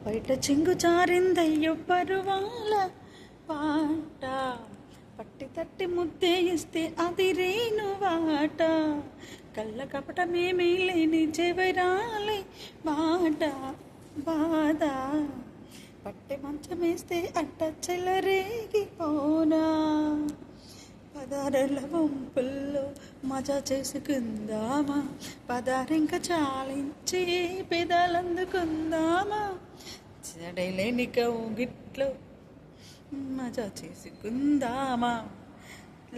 బయట చెంగు జారిందయ్యో పరువాల పాట, పట్టి తట్టి ముద్దే ఇస్తే అది రేను వాట, కళ్ళ కపటమేమీ లేని చెవరాలి మాట బాధ, పట్టి మంచమేస్తే అట్ట చెలరేగిపోనా, పదారెళ్ళ వంపుల్లో మజా చేసుకుందామా, పదారింక చాలించి పెదాలందుకుందామా, చెడలేని కౌగిట్లో మజా చేసుకుందామా,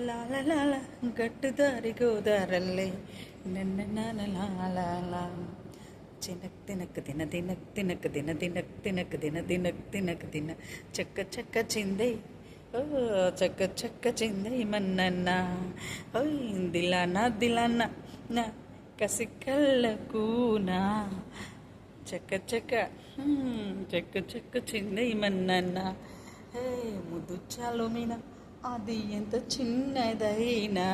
లాల గట్టుదారి గోదారల్లే నన్న చినక్ తినక్ తిన తినక్ తినక్ తిన తినక్ తినక్ తిన తినక్ తినక్ తిన చెక్క చెక్క చిందే ఓ చక్క చక్క చిందై మన్నన్న ఓయ్ దిలానా దిలానా నా కసి కళ్ళకూనా చెక్క చెక్క చెక్క చెక్క చిందై మన్నన్న హే ముద్దు చాలుమిన అది ఎంత చిన్నదైనా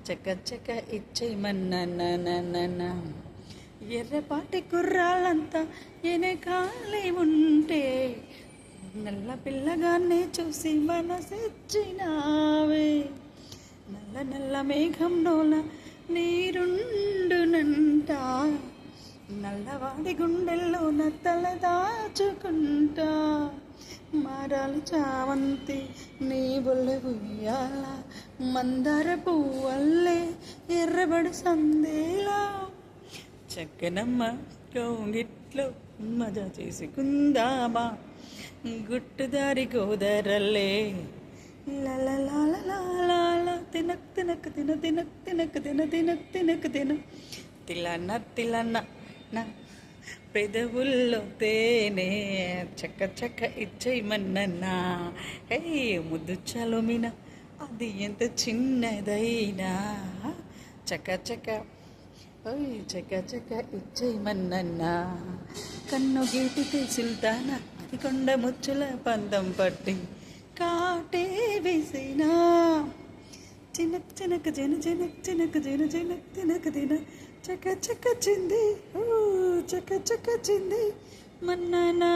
చెక్క చెక్క ఇచ్చేయమన్న ఎర్రపాటి కుర్రాళ్ళంతా ఎనకాలే ఉంటే నల్ల పిల్లగానే చూసి మనసిచ్చినావే, నల్ల నల్ల మేఘంలోన నీరుండునంట, నల్లవాడి గుండెల్లోన తల దాచుకుంటా, మారాలి చామంతి నీ బొల్లె ఉయ్యాల, మందార పువ్వల్లే ఎర్రబడి సందేలా, చక్కనమ్మ కౌగిట్లో మజా చేసుకుందామా, గుట్టుదారి గోదారల్లే లాల తినక్ తినక్ తిన తినక్ తినక్ తిన తినక్ తినక్ తిన తిలన్న తిలన్న నా పెదవుల్లో తేనే చక్క చక్క ఇచ్చేయమన్నా, హే ముద్దు చలుమిన అది ఎంత చిన్నదైనా చక్క చక్క ఓయ్ చక్క చక్క ఇచ్చేయమన్నా, కన్ను గీటితే సుల్తానా అది కొండ ముచ్చుల పందం పట్టి కాటే వేసినా, చినక్ చినక్ జన జనక్ చినక్ జన జనక్ తినక్ తిన చక్క చక్క చింది ఓ చక్క చక్క చింది మన్నానా.